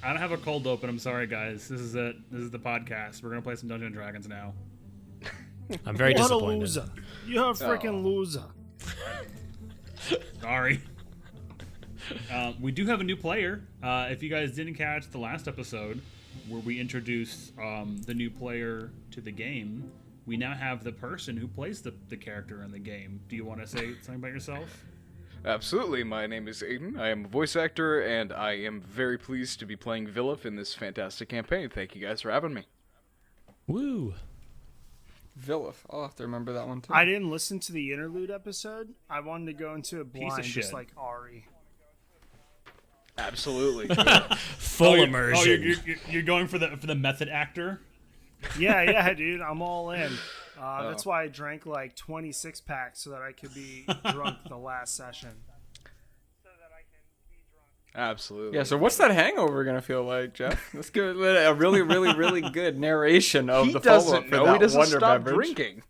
I don't have a cold open. I'm sorry, guys. This is it. This is the podcast. We're gonna play some Dungeons and Dragons now. I'm very disappointed. What a loser! You're a freaking loser. Sorry. We do have a new player. If you guys didn't catch the last episode where we introduced the new player to the game, we now have the person who plays the character in the game. Do you want to say something about yourself? Absolutely. My name is Aiden. I am a voice actor, and I am very pleased to be playing Vilif in this fantastic campaign. Thank you guys for having me. Woo. Vilif. I'll have to remember that one too. I didn't listen to the interlude episode. I wanted to go into it blind, shit. just like Ari. Absolutely. Full immersion. You're going for the method actor? Yeah, dude. I'm all in. That's why I drank like 26 packs so that I could be drunk the last session. Absolutely. Yeah, so what's that hangover going to feel like, Jeff? Let's give it a really, really, really good narration of He the doesn't follow-up for know. that He doesn't wonder stop beverage. drinking.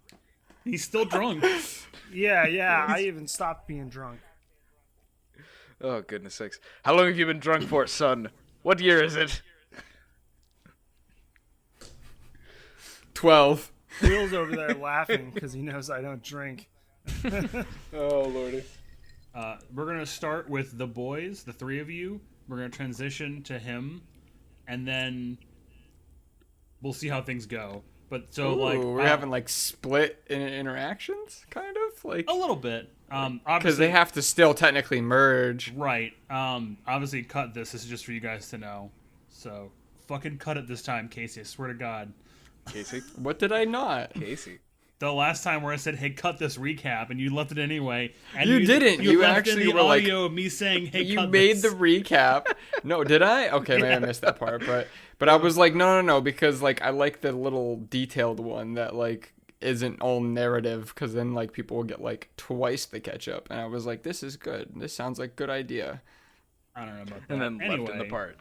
He's still drunk. Yeah. I even stopped being drunk. Oh, goodness sakes. How long have you been drunk for, son? What year is it? 12. Will's over there laughing because he knows I don't drink. Oh, lordy. We're going to start with the boys, the three of you. We're going to transition to him, and then we'll see how things go. But so, we're having like split interactions, kind of? Like a little bit. because Obviously, they have to still technically merge. right. Obviously, cut this. This is just for you guys to know. So, fucking cut it this time, Casey. I swear to God. Casey? What did I not? Casey. The last time where I said, "Hey, cut this recap," and you left it anyway. And You didn't. You left actually in the were like- audio of me saying, "Hey, You cut made this." the recap. No, did I? Okay, maybe I missed that part. But I was like, no, because like I like the little detailed one that like isn't all narrative, because then like people will get like twice the catch up, and I was like, this is good. This sounds like good idea. I don't know about that. And then anyway, left in the part.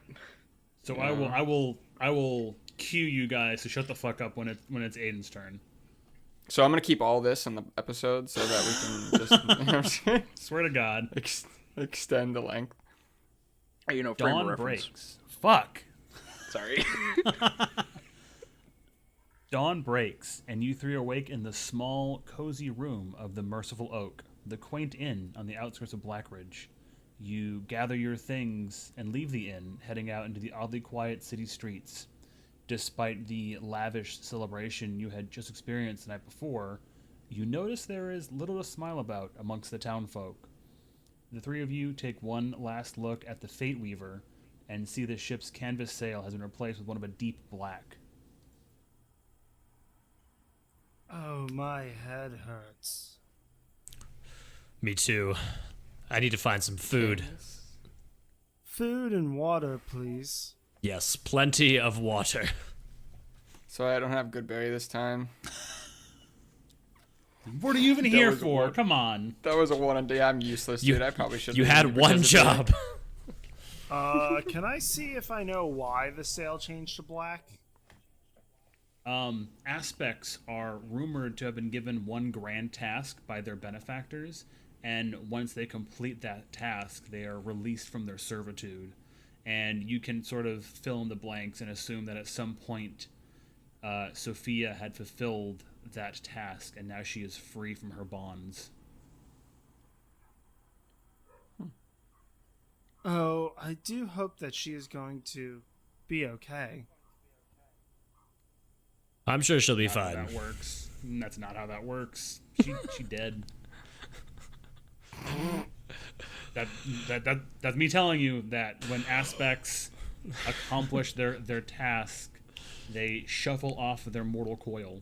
So I will cue you guys to shut the fuck up when it's Aiden's turn. So I'm gonna keep all this in the episode so that we can just Swear to God. extend the length. You know, frame of Dawn reference. breaks. Fuck. Sorry. Dawn breaks, and you three awake in the small, cozy room of the Merciful Oak, the quaint inn on the outskirts of Blackridge. You gather your things and leave the inn, heading out into the oddly quiet city streets. Despite the lavish celebration you had just experienced the night before, you notice there is little to smile about amongst the townfolk. The three of you take one last look at the Fate Weaver and see the ship's canvas sail has been replaced with one of a deep black. Oh, my head hurts. Me too. I need to find some food. Food and water, please. Yes, plenty of water. So I don't have Goodberry this time. What are you even here was for? one. Come on. That was a one and day. I'm useless, You- dude. I probably should. You had one job. Can I see if I know why the sail changed to black? Aspects are rumored to have been given one grand task by their benefactors, and once they complete that task, they are released from their servitude. And you can sort of fill in the blanks and assume that at some point Sophia had fulfilled that task, and now she is free from her bonds. Oh, I do hope that she is going to be okay. I'm sure she'll be Not how fine. that works. That's not how that works. She dead. That's me telling you that when aspects accomplish their task, they shuffle off their mortal coil.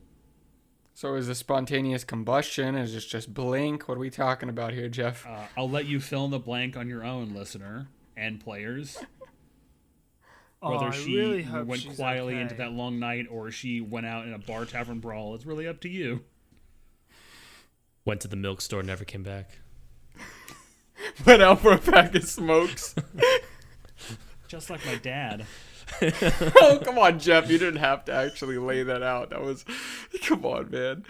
So is this spontaneous combustion? Is this just blink? What are we talking about here, Jeff? I'll let you fill in the blank on your own, listener and players. Whether I she really hope went she's quietly okay. into that long night or she went out in a bar tavern brawl, it's really up to you. Went to the milk store, never came back. Went out for a pack of smokes. Just like my dad. Oh, come on, Jeff. You didn't have to actually lay that out. That was... Come on, man.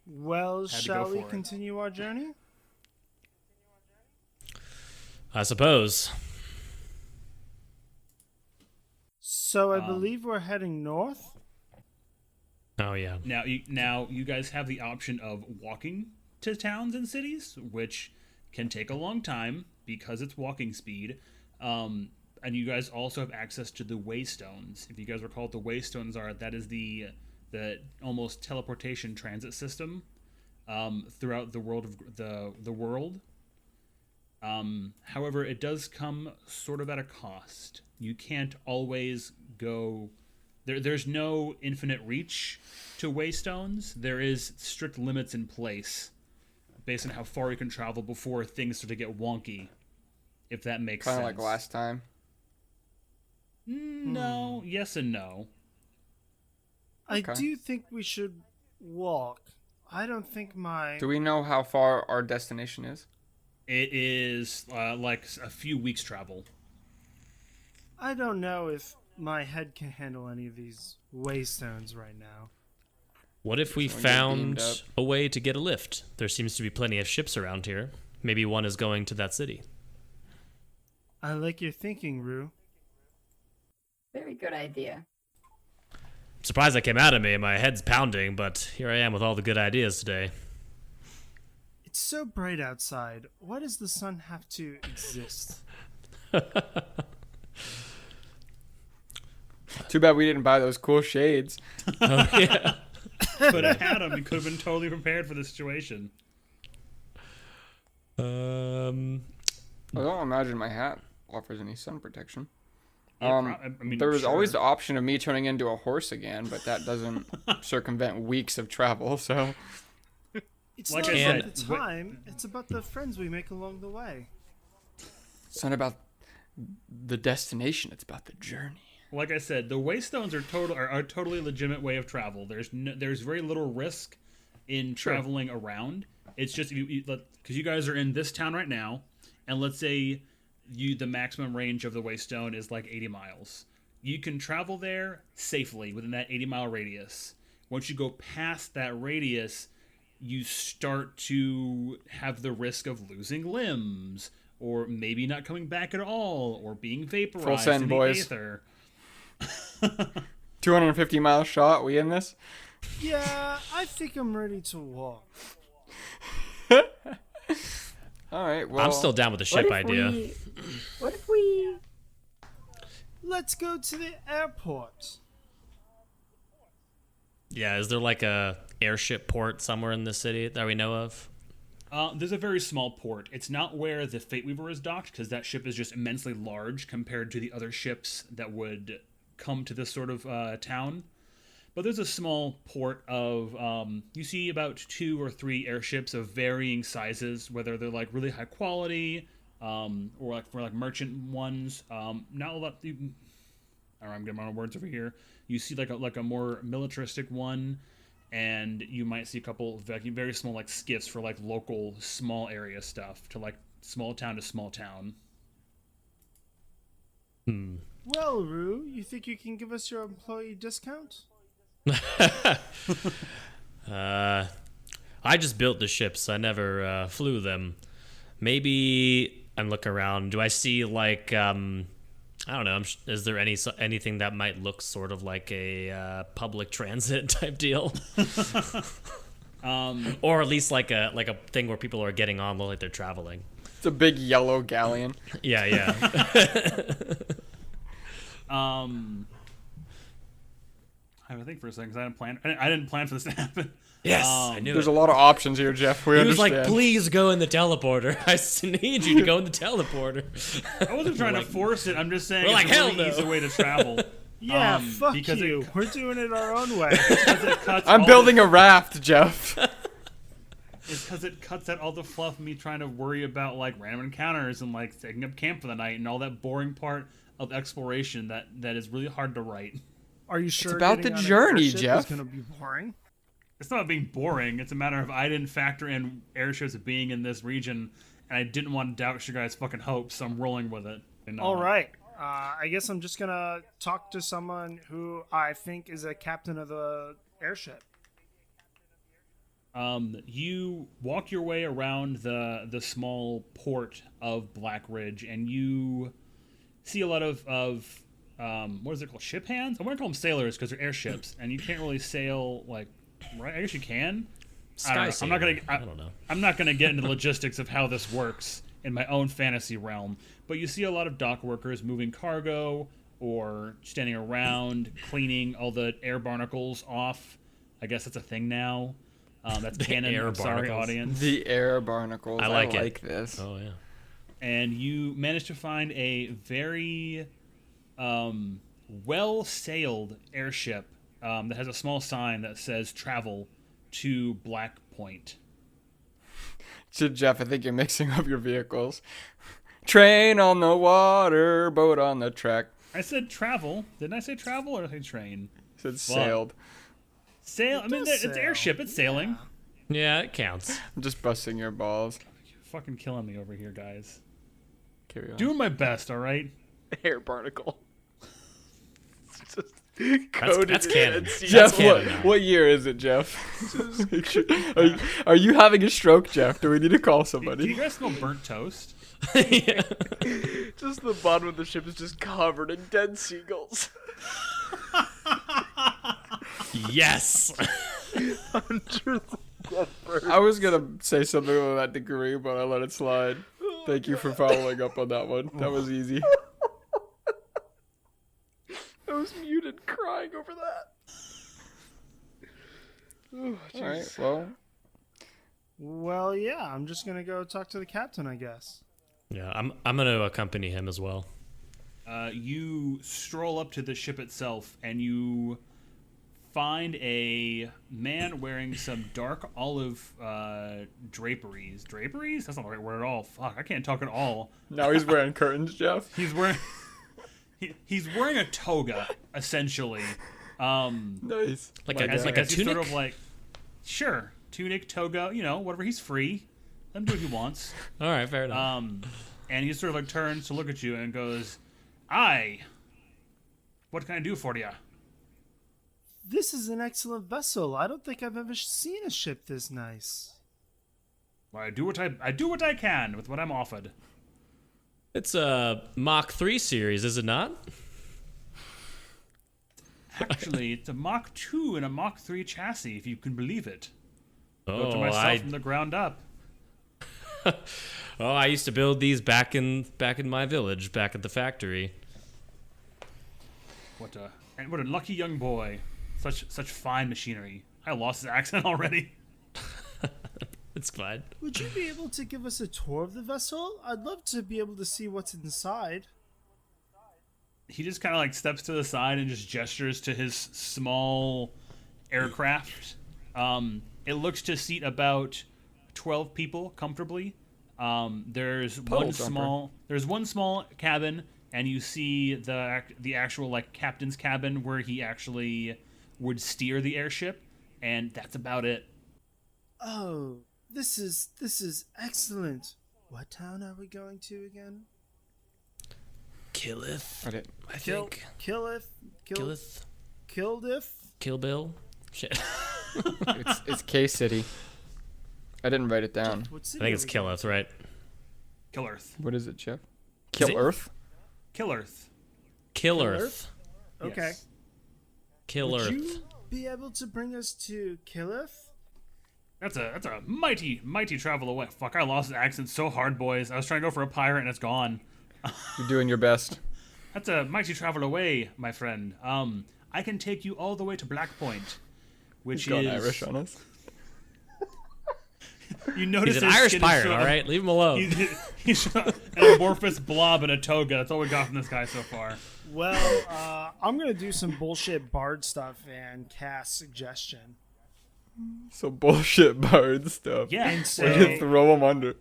Well, to go shall we for it. continue our journey? I suppose. So I believe we're heading north. Oh yeah. Now you guys have the option of walking to towns and cities, which can take a long time because it's walking speed. And you guys also have access to the waystones. If you guys recall what the waystones are, that is the almost teleportation transit system throughout the world of the world. However, it does come sort of at a cost. You can't always go. There's no infinite reach to waystones. There is strict limits in place based on how far you can travel before things start to get wonky. If that makes sense. Kind of like last time. No, yes and no. I Okay. do think we should walk. I don't think Do we know how far our destination is? It is like a few weeks travel. I don't know if my head can handle any of these waystones right now. What if we Someone get beamed found up. a way to get a lift? There seems to be plenty of ships around here. Maybe one is going to that city. I like your thinking, Rue. Very good idea. Surprised that came out of me. My head's pounding, but here I am with all the good ideas today. It's so bright outside. Why does the sun have to exist? Too bad we didn't buy those cool shades. Oh yeah. Could have had them. You could have been totally prepared for the situation. I don't imagine my hat offers any sun protection. Yeah, There was sure. always the option of me turning into a horse again, but that doesn't circumvent weeks of travel, so... It's Like not I about said, the time. It's about the friends we make along the way. It's not about the destination, it's about the journey. Like I said, the waystones are a totally legitimate way of travel. There's very little risk in traveling around. It's just because you guys are in this town right now, and let's say the maximum range of the waystone is like 80 miles. You can travel there safely within that 80-mile radius. Once you go past that radius, you start to have the risk of losing limbs, or maybe not coming back at all, or being vaporized Full send, in the boys. aether. 250-mile shot, we in this? Yeah, I think I'm ready to walk. Alright, well... I'm still down with the ship idea. What if we... Let's go to the airport. Yeah, is there like a airship port somewhere in the city that we know of? There's a very small port. It's not where the Fate Weaver is docked, because that ship is just immensely large compared to the other ships that would come to this sort of town. But there's a small port of, you see about 2 or 3 airships of varying sizes, whether they're like really high quality, or like for like merchant ones. Not a lot. I don't know, I'm getting my own words over here. You see like a more militaristic one, and you might see a couple of very small like skiffs for like local small area stuff to like small town to small town. Well, Rue, you think you can give us your employee discount? I just built the ships. I never flew them. Maybe I'm looking around. Do I see like I don't know. Is there anything that might look sort of like a public transit type deal, or at least like a thing where people are getting on like they're traveling? It's a big yellow galleon. Yeah, yeah. I have to think for a second because I didn't plan for this to happen. Yes, I knew There's it. a lot of options here, Jeff. We He was understand. like, "Please go in the teleporter. I need you to go in the teleporter." I wasn't trying to force it. I'm just saying We're it's like, a hell really no. easy way to travel. Yeah, fuck because you. We're doing it our own way. I'm building a raft, Jeff. It's because it cuts out all the fluff of me trying to worry about like random encounters and like setting up camp for the night and all that boring part of exploration that is really hard to write. Are you sure? about getting the on an journey, airship Jeff. Is gonna be boring. It's not being boring. It's a matter of I didn't factor in airships being in this region, and I didn't want to doubt your guys' fucking hopes, so I'm rolling with it. And, All right. I guess I'm just gonna talk to someone who I think is a captain of the airship. You walk your way around the small port of Blackridge, and you see a lot of what is it called? Ship hands? I want to call them sailors because they're airships, and you can't really sail like. Right? I guess you can. I don't know. I don't know. I'm not gonna get into the logistics of how this works in my own fantasy realm, but you see a lot of dock workers moving cargo or standing around cleaning all the air barnacles off. I guess that's a thing now. That's canon. Air I'm sorry, barnacles. audience. The air barnacles. I like it. This. Oh yeah. And you managed to find a very well-sailed airship that has a small sign that says "Travel to Black Point." So Jeff, I think you're mixing up your vehicles. Train on the water, boat on the track. I said travel. Didn't I say travel or did I say train? It said sailed. Sail. I mean, does it's sail. airship. It's sailing. Yeah, it counts. I'm just busting your balls. You're fucking killing me over here, guys. Carry on. Doing my best, all right? Air barnacle. It's just That's canon. Jeff, canon now. what year is it, Jeff? are you having a stroke, Jeff? Do we need to call Do you somebody? guys smell burnt toast? Yeah. Just the bottom of the ship is just covered in dead seagulls. Yes. Hundreds of dead birds. I was gonna say something of that degree, but I let it slide. Thank you for following up on that one. That was easy. I was muted crying over that. Oh, All right. jeez. Well, Well, yeah, I'm just gonna go talk to the captain, I guess. Yeah, I'm gonna accompany him as well. You stroll up to the ship itself, and you find a man wearing some dark olive draperies. Draperies? That's not the right word at all. Fuck, I can't talk at all. now he's wearing curtains, Jeff. He's wearing he's wearing a toga, essentially. Nice. Like As a he's tunic. sort of like, sure, tunic, toga, whatever. He's free. Let him do what he wants. All right, fair enough. And he sort of like turns to look at you and goes, "Aye, what can I do for you?" This is an excellent vessel. I don't think I've ever seen a ship this nice. Well, I do what I can with what I'm offered. It's a Mach 3 series, is it not? Actually, it's a Mach 2 and a Mach 3 chassis, if you can believe it. Built Oh, to myself from the ground up. I used to build these back in my village, back at the factory. What a lucky young boy. Such fine machinery. I lost his accent already. It's fine. Would you be able to give us a tour of the vessel? I'd love to be able to see what's inside. He just kind of like steps to the side and just gestures to his small aircraft. It looks to seat about 12 people comfortably. There's one small cabin, and you see the actual like captain's cabin where he actually would steer the airship, and that's about it. Oh, this is excellent. What town are we going to again? Killeth, Okay. I think. Killeth? Killeth. Kildiff? Kill Bill. Shit. It's K City. I didn't write it down. What I city think are it's we going Killeth, right? Kill Earth. What is it, Jeff? Is Kill it- Earth? Kill Earth. Kill Earth? Earth. to? Okay. Yes. Kill Would Earth. you be able to bring us to Killeth? That's a mighty travel away. Fuck, I lost his accent so hard, boys. I was trying to go for a pirate and it's gone. You're doing your best. That's a mighty travel away, my friend. I can take you all the way to Black Point, which He's gone is Irish on us. You notice He's an his Irish skin is pirate, sort all of- right? Leave him alone. He's an amorphous blob in a toga. That's all we got from this guy so far. Well, I'm going to do some bullshit bard stuff and cast suggestion. So bullshit bard stuff. Yeah. And We say, can throw him under.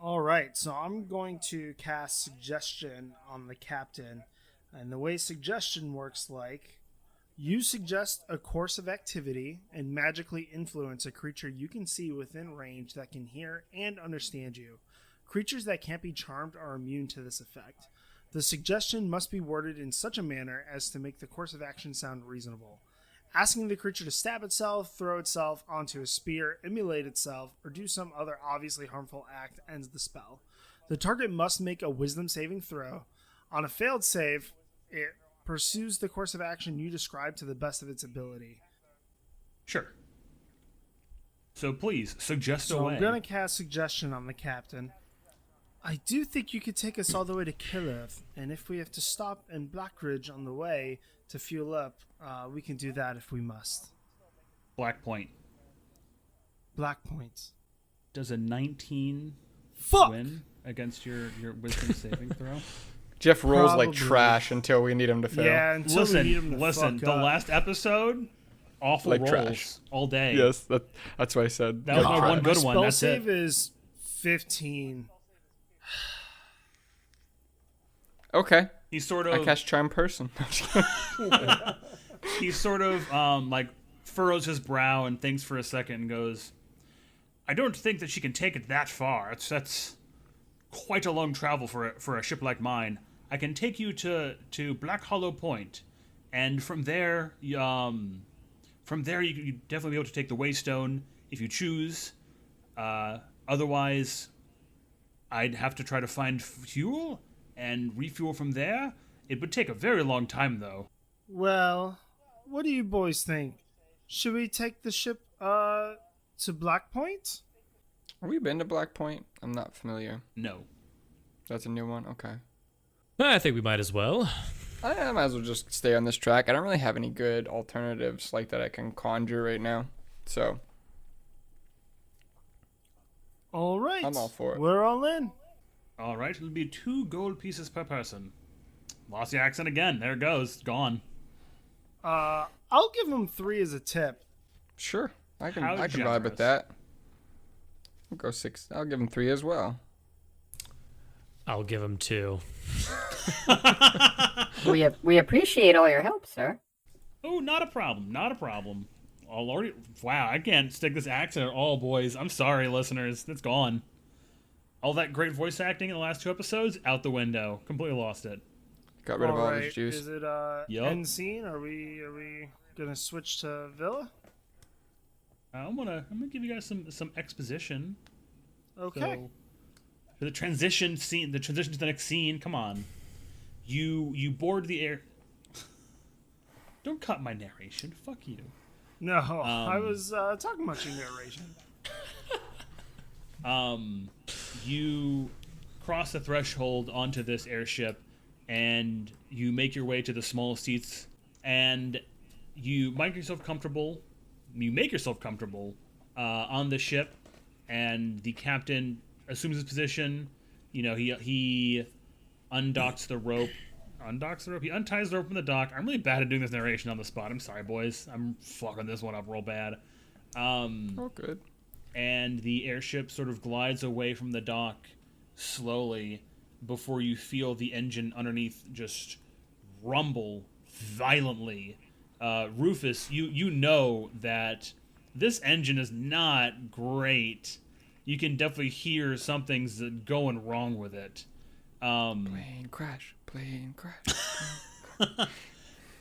all right, so I'm going to cast suggestion on the captain. And the way suggestion works like, you suggest a course of activity and magically influence a creature you can see within range that can hear and understand you. Creatures that can't be charmed are immune to this effect. The suggestion must be worded in such a manner as to make the course of action sound reasonable. Asking the creature to stab itself, throw itself onto a spear, immolate itself, or do some other obviously harmful act ends the spell. The target must make a wisdom saving throw. On a failed save, it pursues the course of action you described to the best of its ability. Sure. So please, suggest So away. I'm going to cast Suggestion on the captain. I do think you could take us all the way to Killev, and if we have to stop in Blackridge on the way to fuel up, we can do that if we must. Black Point. Black Point. Does a 19 Fuck! win against your wisdom saving throw? Jeff rolls like Probably. trash until we need him to fail. Yeah, until we need him to Listen. fuck The up. last episode, awful Like rolls trash. all day. Yes, that's what I said. That was my one My good one. spell That's save it. is 15. Okay, He sort I of cast Charm Person. he sort of like furrows his brow and thinks for a second and goes, "I don't think that she can take it that far. That's quite a long travel for a ship like mine. I can take you to Black Hollow Point, and from there you definitely be able to take the Waystone if you choose. Otherwise, I'd have to try to find fuel and refuel from there. It would take a very long time, though." Well, what do you boys think? Should we take the ship to Black Point? Have we been to Black Point? I'm not familiar. No. That's a new one. Okay. I think we might as well. I might as well just stay on this track. I don't really have any good alternatives like that I can conjure right now. So All right. I'm all for it. We're all in. All right, it'll be 2 gold pieces per person. Lost the accent again. There it goes. Gone. I'll give him 3 as a tip. sure, I can How vibe generous. with that. I'll go 6. I'll give him 3 as well. I'll give him 2. We appreciate all your help, sir. Oh, not a problem. Not a problem. Wow, I can't stick this accent at all, boys. I'm sorry, listeners. It's gone. All that great voice acting in the last 2 episodes, out the window. Completely lost it. Got rid of all right. his juice. Is it Yup. end scene? Are we gonna switch to Villa? I'm gonna give you guys some exposition. Okay. So, for the transition scene, the transition to the next scene. Come on, you board the air. Don't cut my narration. Fuck you. No, I was talking about your narration. You cross the threshold onto this airship, and you make your way to the small seats, and you make yourself comfortable. You make yourself comfortable on the ship, and the captain assumes his position. You know, he undocks the rope. He unties the rope from the dock. I'm really bad at doing this narration on the spot. I'm sorry, boys. I'm fucking this one up real bad. Oh, good. And the airship sort of glides away from the dock slowly before you feel the engine underneath just rumble violently. Rufus, you know that this engine is not great. You can definitely hear something's going wrong with it. Plane crash.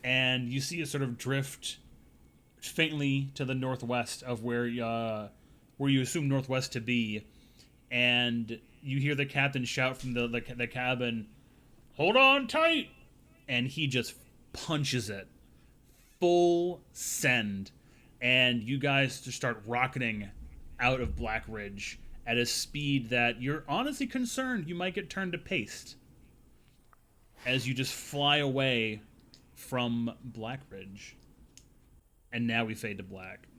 And you see it sort of drift faintly to the northwest of where you assume northwest to be, and you hear the captain shout from the cabin, "Hold on tight!" And he just punches it full send, and you guys just start rocketing out of Blackridge at a speed that you're honestly concerned you might get turned to paste as you just fly away from Blackridge. And now we fade to black.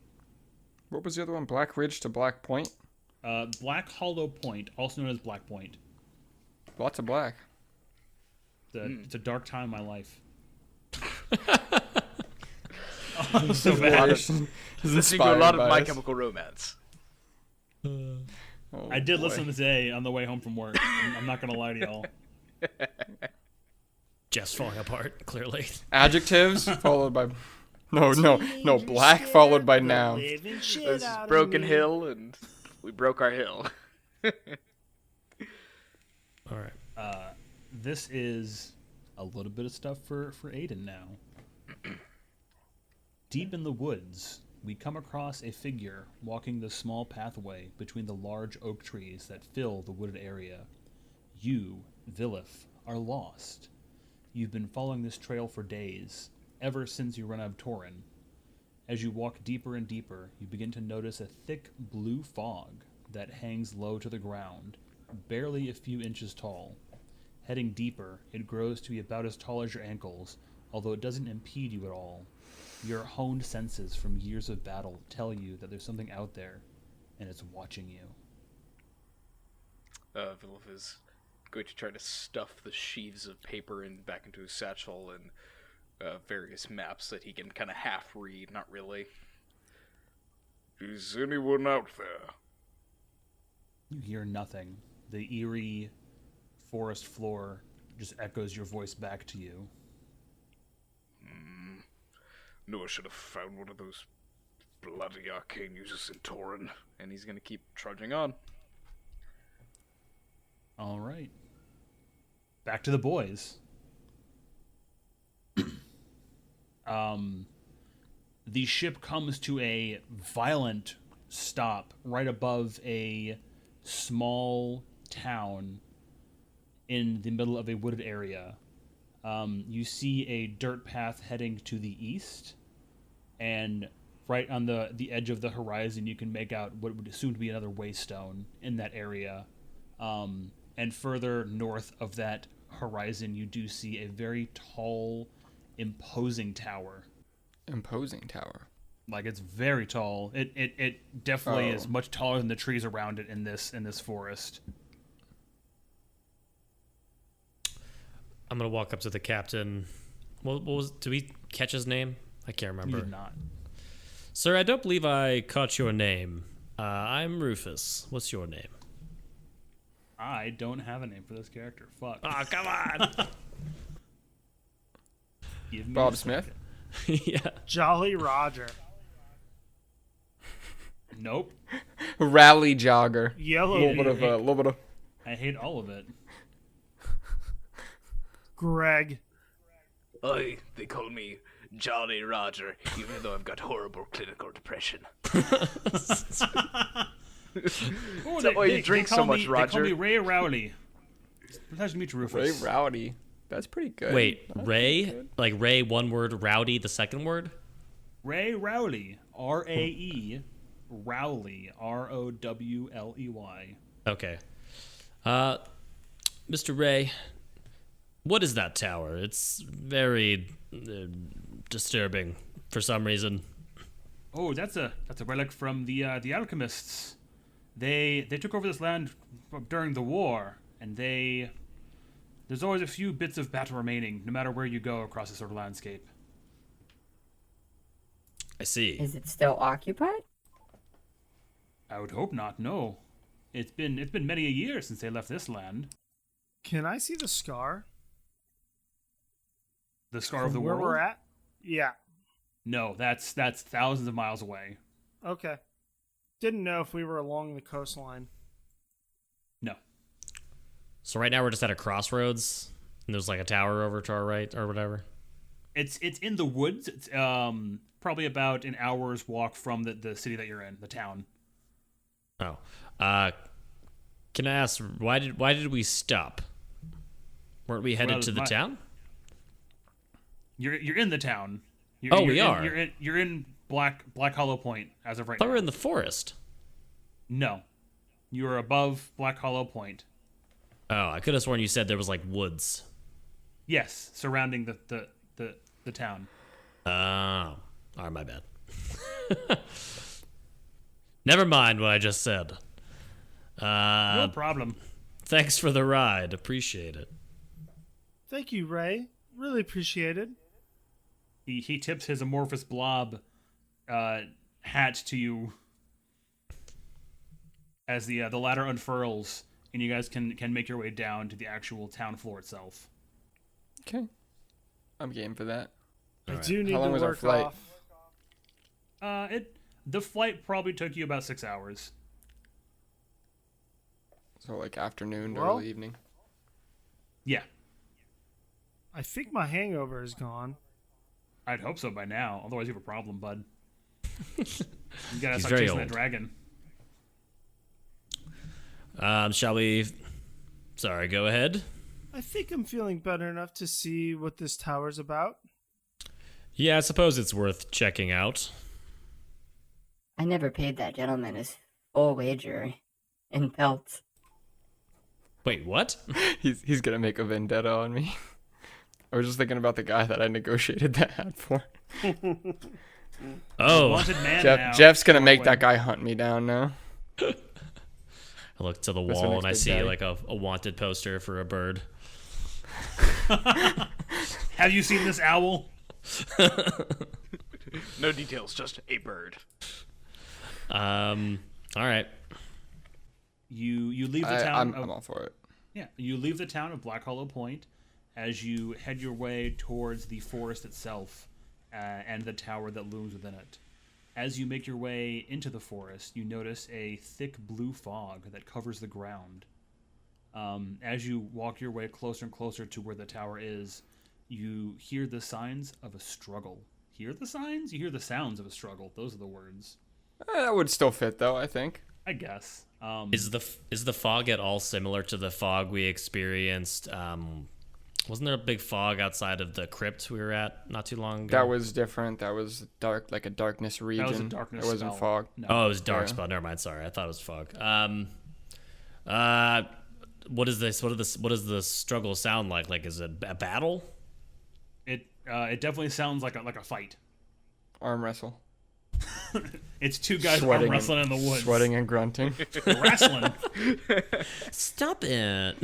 What was the other one? Black Ridge to Black Point? Black Hollow Point, also known as Black Point. Lots of black. It's a dark time in my life. Oh, so bad. Listening to a lot of My Chemical Romance. Oh, I did boy. listen today on the way home from work. I'm not gonna lie to y'all. Jeff's falling apart, clearly. Adjectives followed by... No. Black followed by nouns. This is Broken Hill, and we broke our hill. All right. This is a little bit of stuff for Aiden now. Deep in the woods, we come across a figure walking the small pathway between the large oak trees that fill the wooded area. You, Villif, are lost You've been following this trail for days, ever since you run out of Torin. As you walk deeper and deeper, you begin to notice a thick blue fog that hangs low to the ground, barely a few inches tall. Heading deeper, it grows to be about as tall as your ankles, although it doesn't impede you at all. Your honed senses from years of battle tell you that there's something out there, and it's watching you. Vilif is going to try to stuff the sheaves of paper back into his satchel and various maps that he can kind of half read, not really. Is anyone out there? You hear nothing. The eerie forest floor just echoes your voice back to you. Knew I should have found one of those bloody arcane users in Torin. And he's going to keep trudging on. All right. Back to the boys. The ship comes to a violent stop right above a small town in the middle of a wooded area. You see a dirt path heading to the east, and right on the edge of the horizon you can make out what would soon to be another waystone in that area. And further north of that horizon you do see a very tall, imposing tower. Imposing tower. Like, it's very tall. It definitely is much taller than the trees around it in this forest. I'm gonna walk up to the captain. What was? Did we catch his name? I can't remember. You did not. Sir, I don't believe I caught your name. I'm Rufus. What's your name? I don't have a name for this character. Fuck. Oh, come on. Give me Bob a Smith? second. Yeah. Jolly Roger. Nope. Rally jogger. Yellow. Little bit of. I hate all of it. Greg. They call me Jolly Roger, even though I've got horrible clinical depression. Oh, that why you drink so much, They Roger? call me Ray Rowley. Pleasure to meet you, Ray Rufus. Rowdy. That's pretty good. Wait, That's Ray? pretty good. Like Ray, one word, Rowdy, the second word? Ray Rowley. R-A-E. Rowley. R-O-W-L-E-Y. Okay. Mr. Ray, what is that tower? It's very disturbing for some reason. Oh, that's a relic from the Alchemists. They took over this land during the war, and there's always a few bits of battle remaining, no matter where you go across this sort of landscape. I see. Is it still occupied? I would hope not. No, it's been many a year since they left this land. Can I see the scar? The scar of the From where world. we're at? Yeah. No, that's thousands of miles away. Okay. Didn't know if we were along the coastline. No. So right now we're just at a crossroads, and there's like a tower over to our right or whatever. It's in the woods. It's probably about an hour's walk from the city that you're in, the town. Oh. Can I ask why did we stop? Weren't we headed Well, to the town? You're in the town. We are. You're in Black Hollow Point as of right I thought now. we were in the forest. No, you are above Black Hollow Point. Oh, I could have sworn you said there was like woods. Yes, surrounding the town. Oh, all right, my bad. Never mind what I just said. No problem. Thanks for the ride. Appreciate it. Thank you, Ray. Really appreciate it. He tips his amorphous blob hat to you as the ladder unfurls, and you guys can make your way down to the actual town floor itself. Okay. I'm game for that. I do need How long to was our work flight? off. The flight probably took you about 6 hours. So like afternoon to Well- early evening. Yeah, I think my hangover is gone. I'd hope so by now. Otherwise, you have a problem, bud. You gotta He's start very chasing that old. dragon. Shall we? Sorry, go ahead. I think I'm feeling better enough to see what this tower's about. Yeah, I suppose it's worth checking out. I never paid that gentleman his full wager in pelts. Wait, what? He's gonna make a vendetta on me. I was just thinking about the guy that I negotiated that hat for. Oh, Wanted man now. Jeff's gonna make Shortwing. that guy hunt me down now. I look to the That's wall the and I next see big guy. like a wanted poster for a bird. Have you seen this owl? No details, just a bird. All right. You leave the town. I'm all for it. Yeah, you leave the town of Black Hollow Point as you head your way towards the forest itself and the tower that looms within it. As you make your way into the forest, you notice a thick blue fog that covers the ground. As you walk your way closer and closer to where the tower is, you hear the signs of a struggle. Hear the signs? You hear the sounds of a struggle. Those are the words. That would still fit though, I think. I guess. Is the fog at all similar to the fog we experienced? Wasn't there a big fog outside of the crypt we were at not too long ago? That was different. That was dark, like a darkness region. That was a darkness It wasn't spell. fog. No. Oh, it was dark Yeah. spell. Never mind. Sorry, I thought it was fog. What is this? What does the struggle sound like? Like, is it a battle? It definitely sounds like a fight. Arm wrestle. It's two guys Sweating arm wrestling in the woods. Sweating and grunting. Wrestling. Stop it!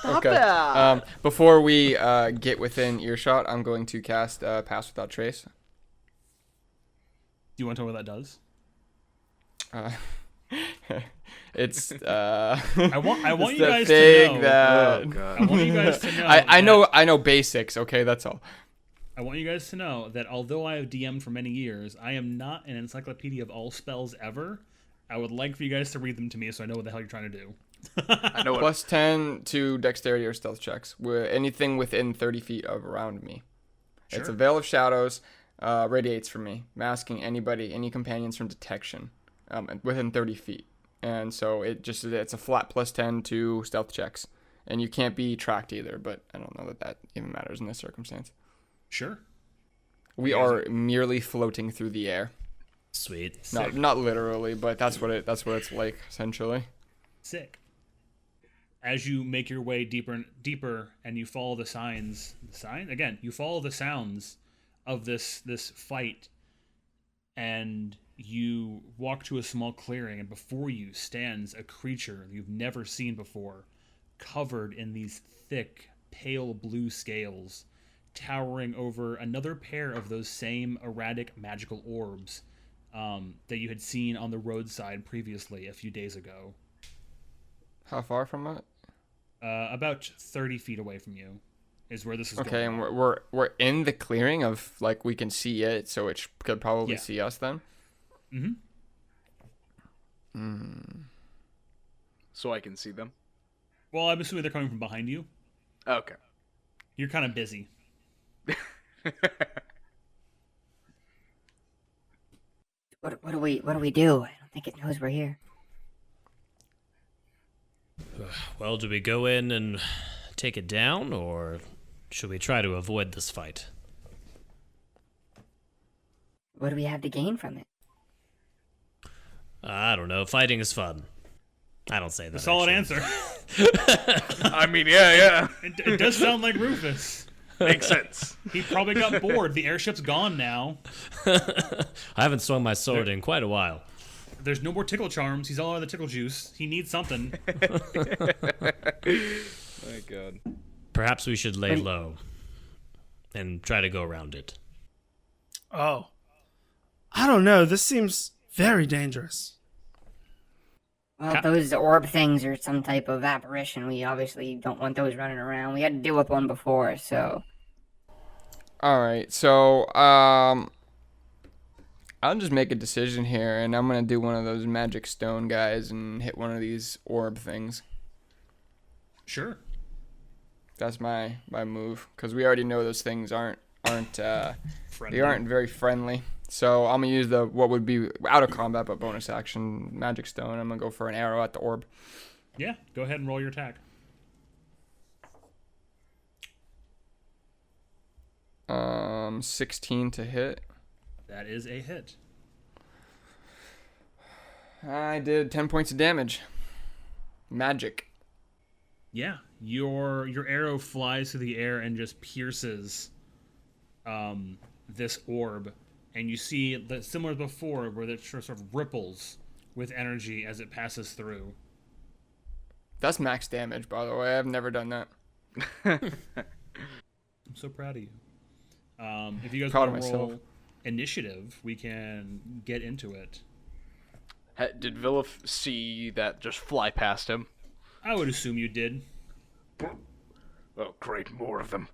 Okay. Before we get within earshot, I'm going to cast Pass Without Trace. Do you want to know what that does? It's I want it's you the guys thing to know. that Oh, God. I want you guys to know. I know basics. Okay, that's all. I want you guys to know that although I have DM'd for many years, I am not an encyclopedia of all spells ever. I would like for you guys to read them to me so I know what the hell you're trying to do. I know what. Plus 10 to dexterity or stealth checks. Anything within 30 feet of around me. It's a Sure. veil of shadows. Radiates from me, masking any companions from detection within 30 feet. And so it's a flat plus 10 to stealth checks. And you can't be tracked either, but I don't know that even matters in this circumstance. Sure. We are merely floating through the air. Sweet. Not literally, but that's what it's like essentially. Sick. As you make your way deeper and deeper, and you follow the signs. You follow the sounds of this fight, and you walk to a small clearing, and before you stands a creature you've never seen before, covered in these thick, pale blue scales, towering over another pair of those same erratic magical orbs that you had seen on the roadside previously a few days ago. How far from it? About 30 feet away from you is where this is Okay, going. and we're in the clearing of, like, we can see it, so it could probably see us then. So I can see them. Well, I'm assuming they're coming from behind you. Okay. You're kind of busy. What do we do? I don't think it knows we're here. Well, do we go in and take it down, or should we try to avoid this fight? What do we have to gain from it? I don't know. Fighting is fun. I don't say that. A solid actually. answer. I mean, yeah. It does sound like Rufus. Makes sense. He probably got bored. The airship's gone now. I haven't swung my sword in quite a while. There's no more tickle charms. He's all out of the tickle juice. He needs something. My God. Perhaps we should lay low and try to go around it. Oh. I don't know. This seems very dangerous. Well, those orb things are some type of apparition. We obviously don't want those running around. We had to deal with one before, so... Alright, so, I'll just make a decision here, and I'm gonna do one of those magic stone guys and hit one of these orb things. Sure. That's my move, because we already know those things aren't Friendly. they aren't very friendly. So I'm gonna use what would be out of combat but bonus action magic stone. I'm gonna go for an arrow at the orb. Yeah, go ahead and roll your attack. 16 to hit. That is a hit. I did 10 points of damage. Magic. Yeah, your arrow flies through the air and just pierces this orb, and you see that similar to before, where it sort of ripples with energy as it passes through. That's max damage, by the way. I've never done that. I'm so proud of you. If you guys Proud want of to roll myself. initiative, we can get into it. Did Vilif see that just fly past him? I would assume you did. Oh, great, more of them.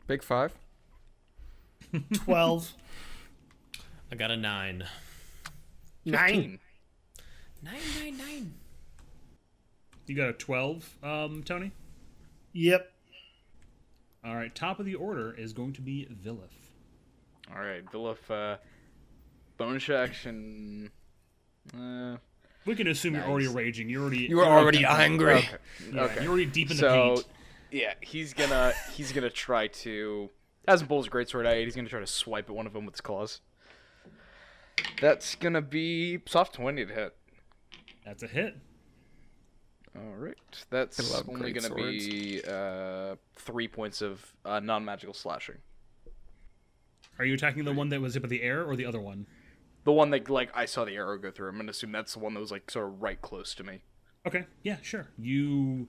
Big 5. 12. I got a 9. 9. 9. You got a 12, Tony? Yep. All right, top of the order is going to be Vilif. All right, Vilif, bonus action. We can assume you're already raging. You were already deep in- angry. Okay. Yeah, Okay. you're already deep in the So, paint. yeah, he's gonna try to. Hasn't pulled his greatsword out. He's gonna try to swipe at one of them with his claws. That's gonna be soft 20 to hit. That's a hit. All right, that's I love only gonna be 3 points of non-magical slashing. Are you attacking the one that was up in the air or the other one? The one that I saw the arrow go through. I'm gonna assume that's the one that was sort of right close to me. Okay, yeah, sure. You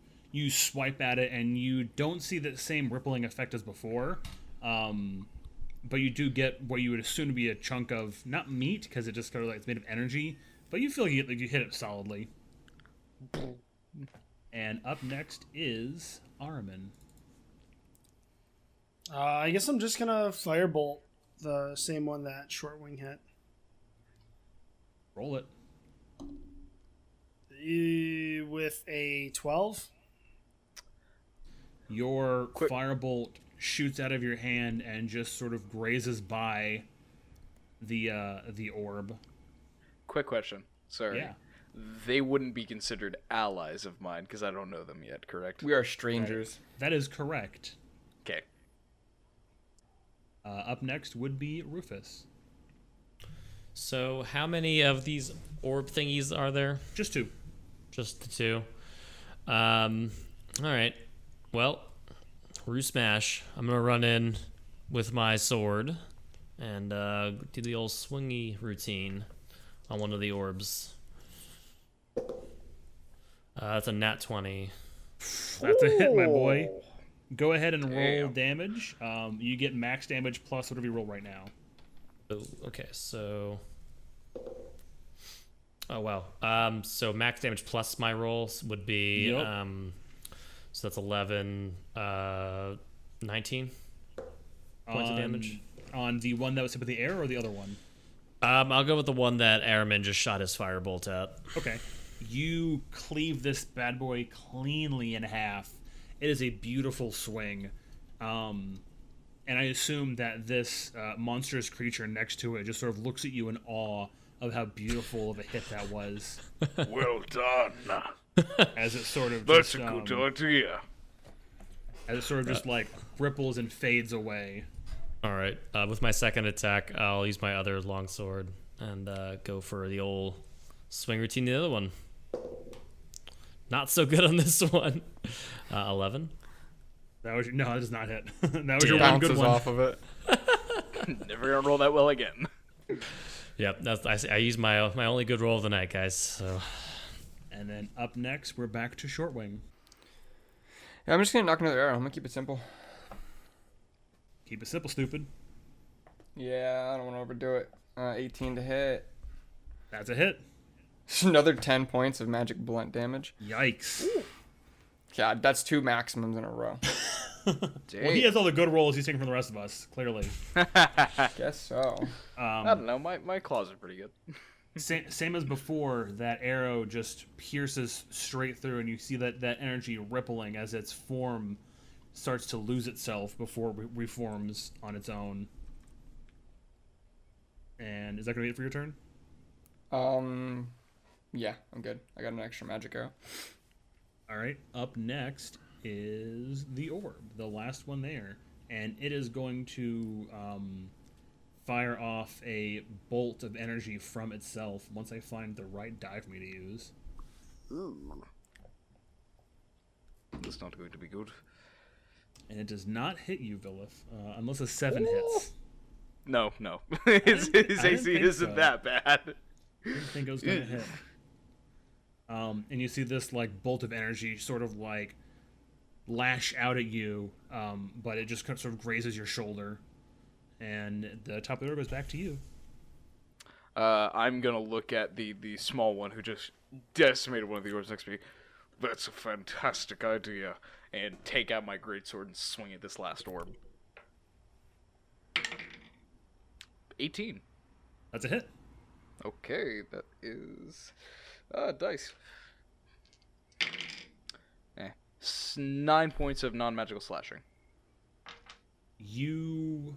swipe at it and you don't see the same rippling effect as before, but you do get what you would assume to be a chunk of not meat because it just kind of it's made of energy, but you feel like you hit it solidly. And up next is Araman. I guess I'm just gonna firebolt the same one that Shortwing hit. Roll it. With a 12. Your firebolt shoots out of your hand and just sort of grazes by the orb. Quick question. Sorry. Yeah. They wouldn't be considered allies of mine because I don't know them yet, correct? We are strangers. That is correct. Okay. Up next would be Rufus. So how many of these orb thingies are there? Just 2. Just the 2. All right. Well, Roo Smash. I'm gonna run in with my sword and do the old swingy routine on one of the orbs. That's a nat 20. That's a hit, my boy. Go ahead and roll Damn. damage. You get max damage plus whatever you roll right now. Oh, okay, so. Oh wow. So max damage plus my rolls would be Yep. So that's 11, 19 points of damage. On the one that was hit with the air or the other one? I'll go with the one that Araman just shot his firebolt at. Okay. You cleave this bad boy cleanly in half. It is a beautiful swing. And I assume that this monstrous creature next to it just sort of looks at you in awe of how beautiful of a hit that was. Well done. As it sort of That's just, a good idea. as it sort of just like ripples and fades away. All right. With my second attack, I'll use my other longsword and go for the old swing routine. The other one. Not so good on this one. 11. No, that does not hit. That was your one Bounces good one. off of it. Never gonna roll that well again. Yep. I use my only good roll of the night, guys. So. And then up next, we're back to Shortwing. Yeah, I'm just gonna knock another arrow. I'm gonna keep it simple. Keep it simple, stupid. Yeah, I don't want to overdo it. 18 to hit. That's a hit. Another 10 points of magic blunt damage. Yikes. Yeah, that's 2 maximums in a row. Well, he has all the good rolls he's taking from the rest of us, clearly. Guess so. I don't know. My claws are pretty good. Same as before, that arrow just pierces straight through, and you see that energy rippling as its form starts to lose itself before it reforms on its own. And is that going to be it for your turn? Yeah, I'm good. I got an extra magic arrow. All right. Up next is the orb, the last one there. And it is going to fire off a bolt of energy from itself once I find the right die for me to use. That's not going to be good. And it does not hit you, Vilif, unless a 7 hits. No. His AC think isn't so. that bad. I didn't think it was going to hit. And you see this like bolt of energy sort of like lash out at you, but it just sort of grazes your shoulder, and the top of the orb goes back to you. I'm gonna look at the small one who just decimated one of the orbs next to me. That's a fantastic idea, and take out my greatsword and swing at this last orb. 18. That's a hit. Okay, that is dice. 9 points of non-magical slashing. You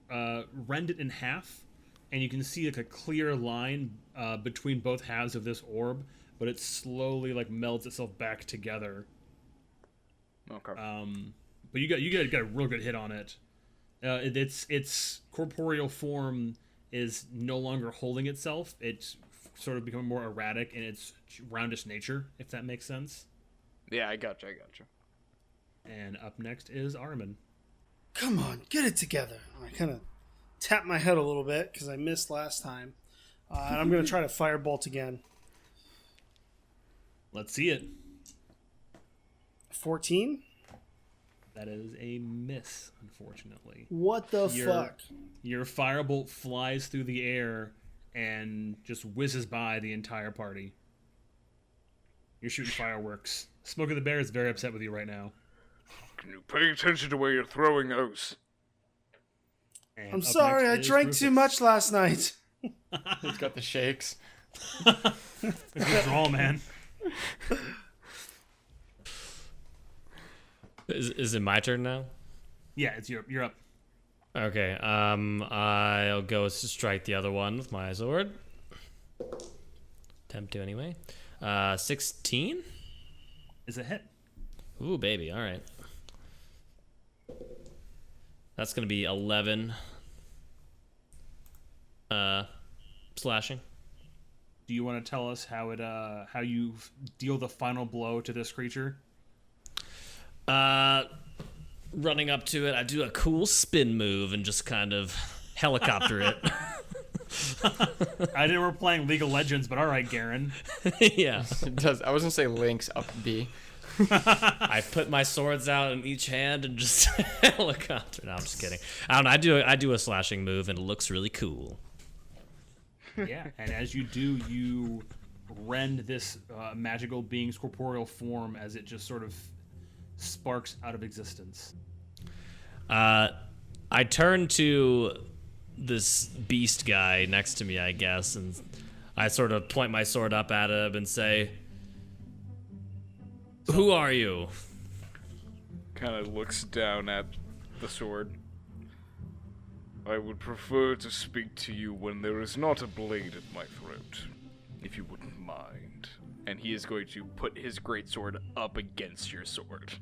rend it in half, and you can see like a clear line between both halves of this orb, but it slowly like melds itself back together. Okay. But you got a real good hit on it. Its corporeal form is no longer holding itself. It's sort of becoming more erratic in its roundish nature, if that makes sense. Yeah, I gotcha. And up next is Armin. Come on, get it together. I kind of tap my head a little bit because I missed last time. And I'm going to try to firebolt again. Let's see it. 14? That is a miss, unfortunately. What the fuck? Your firebolt flies through the air and just whizzes by the entire party. You're shooting fireworks. Smokey the Bear is very upset with you right now. Can you pay attention to where you're throwing those? And I'm up sorry, I next is drank Rufus. too much last night. He's got the shakes. Withdrawal, man. Is it my turn now? Yeah, you're up. Okay, I'll go strike the other one with my sword. Attempt to anyway. 16? Is a hit. Ooh, baby, alright. That's gonna be 11. Slashing. Do you want to tell us how you deal the final blow to this creature? Running up to it, I do a cool spin move and just kind of helicopter it. I didn't we're playing League of Legends, but all right, Garen. Yeah. It does. I was gonna say links up B. I put my swords out in each hand and just helicopter. No, I'm just kidding. I don't know. I do a slashing move and it looks really cool. Yeah, and as you do, you rend this magical being's corporeal form as it just sort of sparks out of existence. I turn to this beast guy next to me, I guess, and I sort of point my sword up at him and say, "Who are you?" Kind of looks down at the sword. I would prefer to speak to you when there is not a blade at my throat, if you wouldn't mind. And he is going to put his greatsword up against your sword.